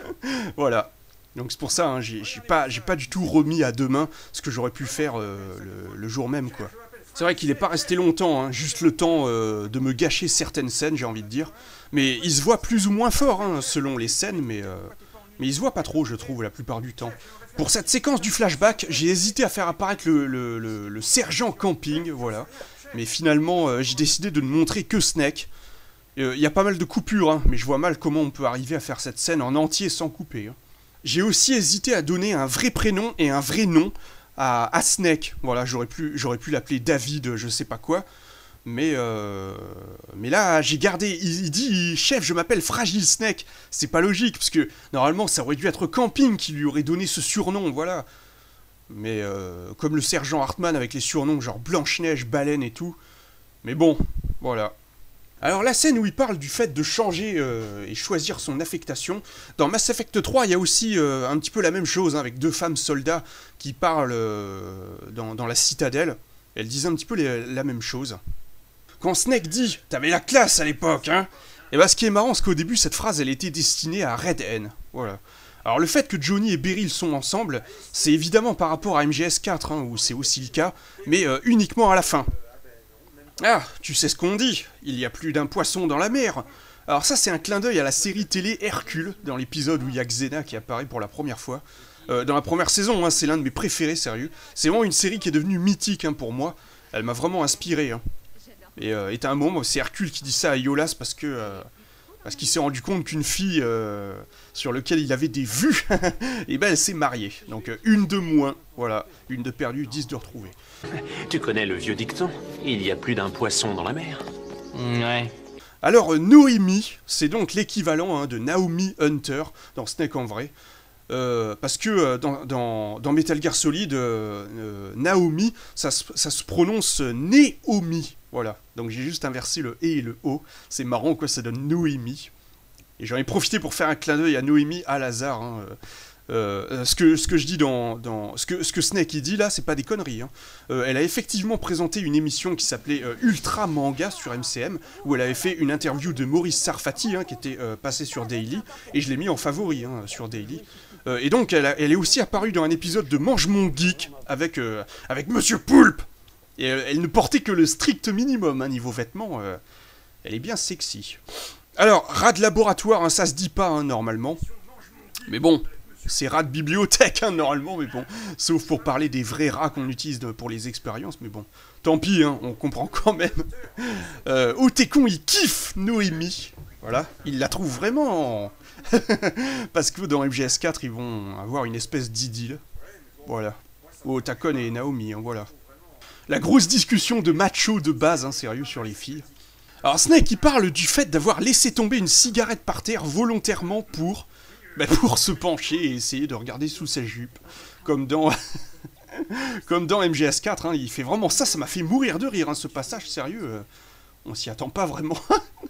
Voilà. Donc c'est pour ça, hein, j'ai pas du tout remis à demain ce que j'aurais pu faire le jour même, quoi. C'est vrai qu'il n'est pas resté longtemps, hein, juste le temps de me gâcher certaines scènes, j'ai envie de dire. Mais il se voit plus ou moins fort, hein, selon les scènes, mais il se voit pas trop, je trouve, la plupart du temps. Pour cette séquence du flashback, j'ai hésité à faire apparaître le sergent camping, voilà. Mais finalement, j'ai décidé de ne montrer que Snake. Il y a pas mal de coupures, hein, mais je vois mal comment on peut arriver à faire cette scène en entier sans couper. Hein. J'ai aussi hésité à donner un vrai prénom et un vrai nom à Snake. Voilà, j'aurais pu l'appeler David, je sais pas quoi. Mais là, j'ai gardé... Il dit, chef, je m'appelle Fragile Snake. C'est pas logique, parce que normalement, ça aurait dû être Camping qui lui aurait donné ce surnom, voilà. Mais comme le sergent Hartman avec les surnoms genre Blanche-Neige, Baleine et tout. Mais bon, voilà. Alors la scène où il parle du fait de changer et choisir son affectation, dans Mass Effect 3 il y a aussi un petit peu la même chose, hein, avec deux femmes soldats qui parlent dans la citadelle. Elles disent un petit peu la même chose. Quand Snake dit « T'avais la classe à l'époque, hein ?» Et ce qui est marrant, c'est qu'au début cette phrase elle était destinée à Red N. Voilà. Alors le fait que Johnny et Beryl sont ensemble, c'est évidemment par rapport à MGS4, hein, où c'est aussi le cas, mais uniquement à la fin. Ah, tu sais ce qu'on dit, il y a plus d'un poisson dans la mer. Alors ça c'est un clin d'œil à la série télé Hercule, dans l'épisode où il y a Xena qui apparaît pour la première fois. Dans la première saison, hein, c'est l'un de mes préférés, sérieux. C'est vraiment une série qui est devenue mythique hein, pour moi, elle m'a vraiment inspiré. Hein. Et à un moment, c'est Hercule qui dit ça à Iolas parce qu'il s'est rendu compte qu'une fille sur laquelle il avait des vues, et elle s'est mariée. Donc une de moins, voilà, une de perdue, 10 de retrouvée. Tu connais le vieux dicton, il y a plus d'un poisson dans la mer. Ouais. Alors Noémie, c'est donc l'équivalent hein, de Naomi Hunter dans Snake en vrai. Parce que dans Metal Gear Solid, Naomi, ça se prononce Néomi. Voilà, donc j'ai juste inversé le E et le O. C'est marrant quoi, ça donne Noémie. Et j'en ai profité pour faire un clin d'œil à Noémie Al-Azhar, hein, Ce que je dis ce que Snake il dit là, c'est pas des conneries. Hein. Elle a effectivement présenté une émission qui s'appelait Ultra Manga sur MCM, où elle avait fait une interview de Maurice Sarfati, hein, qui était passé sur Daily, et je l'ai mis en favori hein, sur Daily. Et donc elle est aussi apparue dans un épisode de Mange Mon Geek avec Monsieur Poulpe. Et elle ne portait que le strict minimum, hein, niveau vêtements. Elle est bien sexy. Alors, rat de laboratoire, hein, ça se dit pas hein, normalement. Mais bon, c'est rat de bibliothèque hein, normalement, mais bon. Sauf pour parler des vrais rats qu'on utilise pour les expériences, mais bon. Tant pis, hein, on comprend quand même. Otekon, il kiffe Noémie. Voilà, il la trouve vraiment... Parce que dans MGS4, ils vont avoir une espèce d'idylle. Voilà. Otakon et Naomi, hein, voilà. La grosse discussion de macho de base, hein, sérieux, sur les filles. Alors Snake, il parle du fait d'avoir laissé tomber une cigarette par terre volontairement pour se pencher et essayer de regarder sous sa jupe. Comme dans... Comme dans MGS4, hein, il fait vraiment ça, ça m'a fait mourir de rire, hein, ce passage, sérieux. On s'y attend pas vraiment.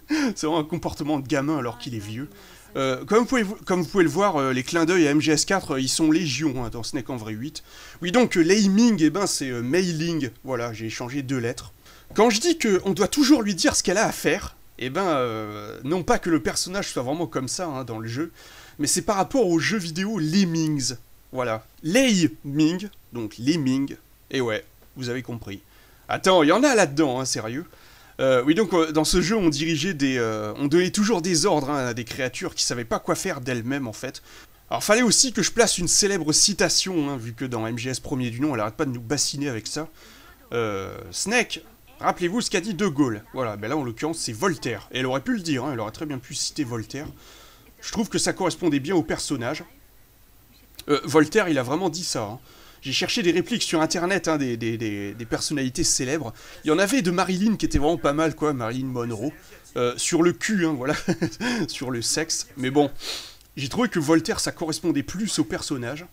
C'est vraiment un comportement de gamin alors qu'il est vieux. Comme vous pouvez le voir, les clins d'œil à MGS4, ils sont légion hein, dans Snake en vrai 8. Oui, donc laming, c'est mailing. Voilà, j'ai échangé 2 lettres. Quand je dis qu'on doit toujours lui dire ce qu'elle a à faire, non pas que le personnage soit vraiment comme ça hein, dans le jeu, mais c'est par rapport au jeu vidéo Lemmings. Voilà. Laming, donc laming. Et ouais, vous avez compris. Attends, il y en a là-dedans, hein, sérieux. Oui, donc dans ce jeu, on donnait toujours des ordres hein, à des créatures qui savaient pas quoi faire d'elles-mêmes en fait. Alors, fallait aussi que je place une célèbre citation, hein, vu que dans MGS premier du nom, elle arrête pas de nous bassiner avec ça. Snake, rappelez-vous ce qu'a dit De Gaulle. Voilà, ben là en l'occurrence c'est Voltaire. Et elle aurait pu le dire, hein, elle aurait très bien pu citer Voltaire. Je trouve que ça correspondait bien au personnage. Voltaire, il a vraiment dit ça. Hein. J'ai cherché des répliques sur internet hein, des personnalités célèbres. Il y en avait de Marilyn qui était vraiment pas mal, quoi, Marilyn Monroe. Sur le cul, hein, voilà, sur le sexe. Mais bon, j'ai trouvé que Voltaire, ça correspondait plus au personnage.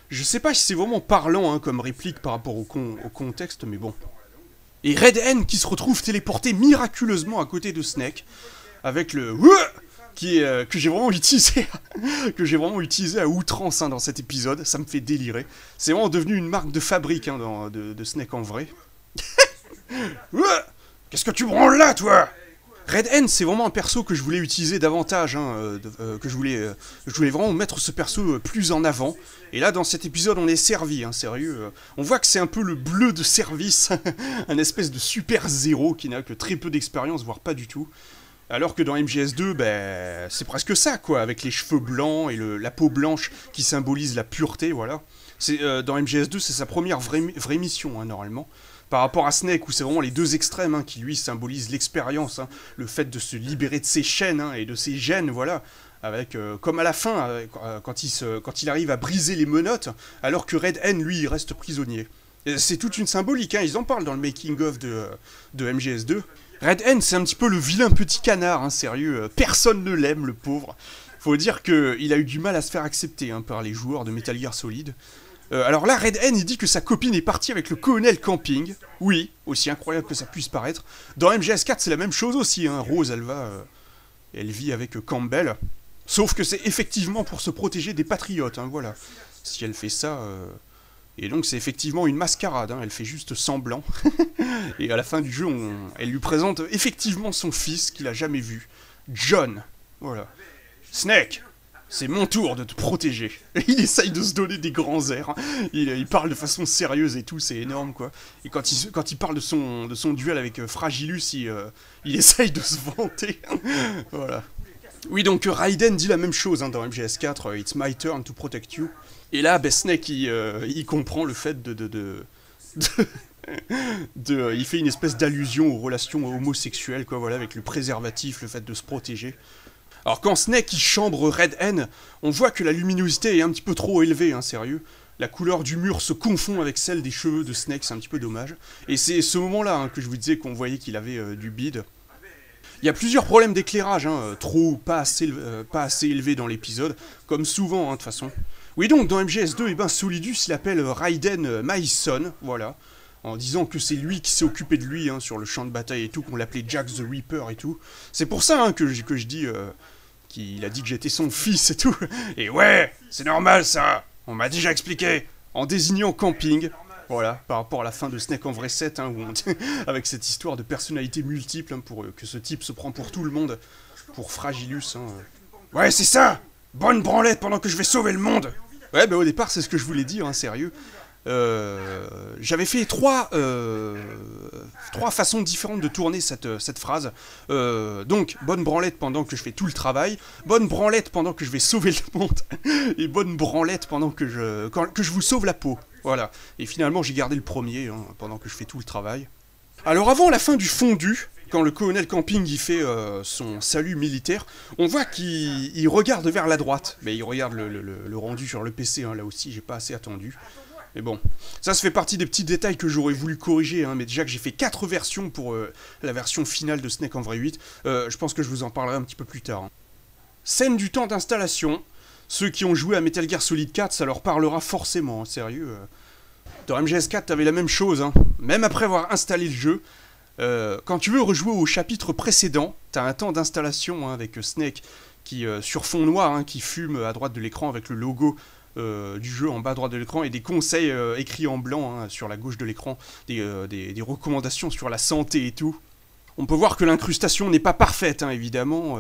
Je sais pas si c'est vraiment parlant hein, comme réplique par rapport au contexte, mais bon. Et Red N qui se retrouve téléporté miraculeusement à côté de Snake, avec le... que j'ai vraiment utilisé à outrance hein, dans cet épisode, ça me fait délirer. C'est vraiment devenu une marque de fabrique hein, de Snake en vrai. Qu'est-ce que tu branles là, toi? Red N, c'est vraiment un perso que je voulais utiliser davantage, hein, que je voulais vraiment mettre ce perso plus en avant. Et là, dans cet épisode, on est servi, hein, sérieux. On voit que c'est un peu le bleu de service, un espèce de super zéro qui n'a que très peu d'expérience, voire pas du tout. Alors que dans MGS2, c'est presque ça, quoi, avec les cheveux blancs et la peau blanche qui symbolise la pureté, voilà. Dans MGS2, c'est sa première vraie mission, hein, normalement. Par rapport à Snake, où c'est vraiment les deux extrêmes, hein, qui lui symbolisent l'expérience, hein, le fait de se libérer de ses chaînes, hein, et de ses gènes, voilà. Avec, comme à la fin, quand il arrive à briser les menottes, alors que Red N, lui, il reste prisonnier. C'est toute une symbolique, hein, ils en parlent dans le making-of de MGS2. Red N, c'est un petit peu le vilain petit canard, hein, sérieux. Personne ne l'aime, le pauvre. Faut dire qu'il a eu du mal à se faire accepter hein, par les joueurs de Metal Gear Solid. Alors là, Red N, il dit que sa copine est partie avec le colonel Camping. Oui, aussi incroyable que ça puisse paraître. Dans MGS4, c'est la même chose aussi. Hein. Rose, elle vit avec Campbell. Sauf que c'est effectivement pour se protéger des patriotes, hein, voilà. Si elle fait ça... Et donc c'est effectivement une mascarade, hein, elle fait juste semblant. Et à la fin du jeu, elle lui présente effectivement son fils qu'il a jamais vu, John. Voilà. Snake, c'est mon tour de te protéger. Et il essaye de se donner des grands airs. Il parle de façon sérieuse et tout, c'est énorme quoi. Et quand il parle de son duel avec Fragilus, il essaye de se vanter. Voilà. Oui, donc Raiden dit la même chose hein, dans MGS4, It's my turn to protect you. Et là, Snake, il comprend le fait il fait une espèce d'allusion aux relations homosexuelles, quoi, voilà, avec le préservatif, le fait de se protéger. Alors quand Snake, il chambre Red N, on voit que la luminosité est un petit peu trop élevée, hein, sérieux. La couleur du mur se confond avec celle des cheveux de Snake, c'est un petit peu dommage. Et c'est ce moment-là hein, que je vous disais qu'on voyait qu'il avait du bide. Il y a plusieurs problèmes d'éclairage, hein, trop ou pas assez élevé dans l'épisode, comme souvent, hein, de toute façon. Oui, donc, dans MGS2, Solidus, il appelle Raiden My Son, voilà, en disant que c'est lui qui s'est occupé de lui, hein, sur le champ de bataille et tout, qu'on l'appelait Jack the Reaper et tout. C'est pour ça, hein, que je dis Il a dit que j'étais son fils et tout. Et ouais, c'est normal ça, on m'a déjà expliqué. En désignant Camping, voilà, par rapport à la fin de Snake en vrai 7, hein, avec cette histoire de personnalité multiple, hein, pour que ce type se prend pour tout le monde, pour Fragilus. Hein. Ouais, c'est ça. Bonne branlette pendant que je vais sauver le monde. Ouais, bah au départ, c'est ce que je voulais dire, hein, sérieux. J'avais fait trois façons différentes de tourner cette phrase. Donc, bonne branlette pendant que je fais tout le travail, bonne branlette pendant que je vais sauver le monde, et bonne branlette pendant que je vous sauve la peau. Voilà. Et finalement, j'ai gardé le premier, hein, pendant que je fais tout le travail. Alors, avant la fin du fondu, quand le colonel Camping il fait son salut militaire, on voit qu'il regarde vers la droite. Mais il regarde le rendu sur le PC, hein, là aussi, j'ai pas assez attendu. Mais bon, ça fait partie des petits détails que j'aurais voulu corriger, hein, mais déjà que j'ai fait 4 versions pour la version finale de Snake en vrai 8, je pense que je vous en parlerai un petit peu plus tard. Hein. Scène du temps d'installation. Ceux qui ont joué à Metal Gear Solid 4, ça leur parlera forcément, hein, sérieux. Dans MGS4, t'avais la même chose, hein. Même après avoir installé le jeu, quand tu veux rejouer au chapitre précédent, t'as un temps d'installation, hein, avec Snake qui, sur fond noir, hein, qui fume à droite de l'écran avec le logo du jeu en bas à droite de l'écran et des conseils écrits en blanc, hein, sur la gauche de l'écran, des recommandations sur la santé et tout. On peut voir que l'incrustation n'est pas parfaite, hein, évidemment.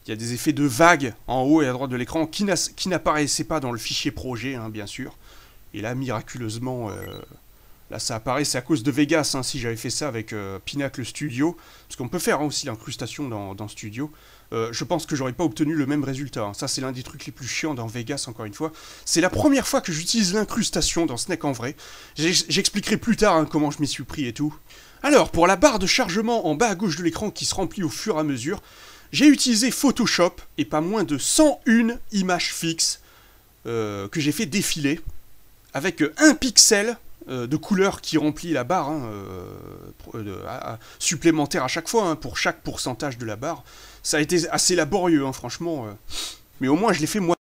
Il y a des effets de vagues en haut et à droite de l'écran qui n'apparaissaient pas dans le fichier projet, hein, bien sûr. Et là, miraculeusement, là ça apparaît, c'est à cause de Vegas, hein, si j'avais fait ça avec Pinnacle Studio, parce qu'on peut faire, hein, aussi l'incrustation dans Studio. Je pense que j'aurais pas obtenu le même résultat. Hein. Ça, c'est l'un des trucs les plus chiants dans Vegas, encore une fois. C'est la première fois que j'utilise l'incrustation dans Snake en vrai. J'expliquerai plus tard, hein, comment je m'y suis pris et tout. Alors, pour la barre de chargement en bas à gauche de l'écran qui se remplit au fur et à mesure, j'ai utilisé Photoshop et pas moins de 101 images fixes que j'ai fait défiler, avec 1 pixel de couleur qui remplit la barre, hein, supplémentaire à chaque fois, hein, pour chaque pourcentage de la barre. Ça a été assez laborieux, hein, franchement, mais au moins je l'ai fait moi.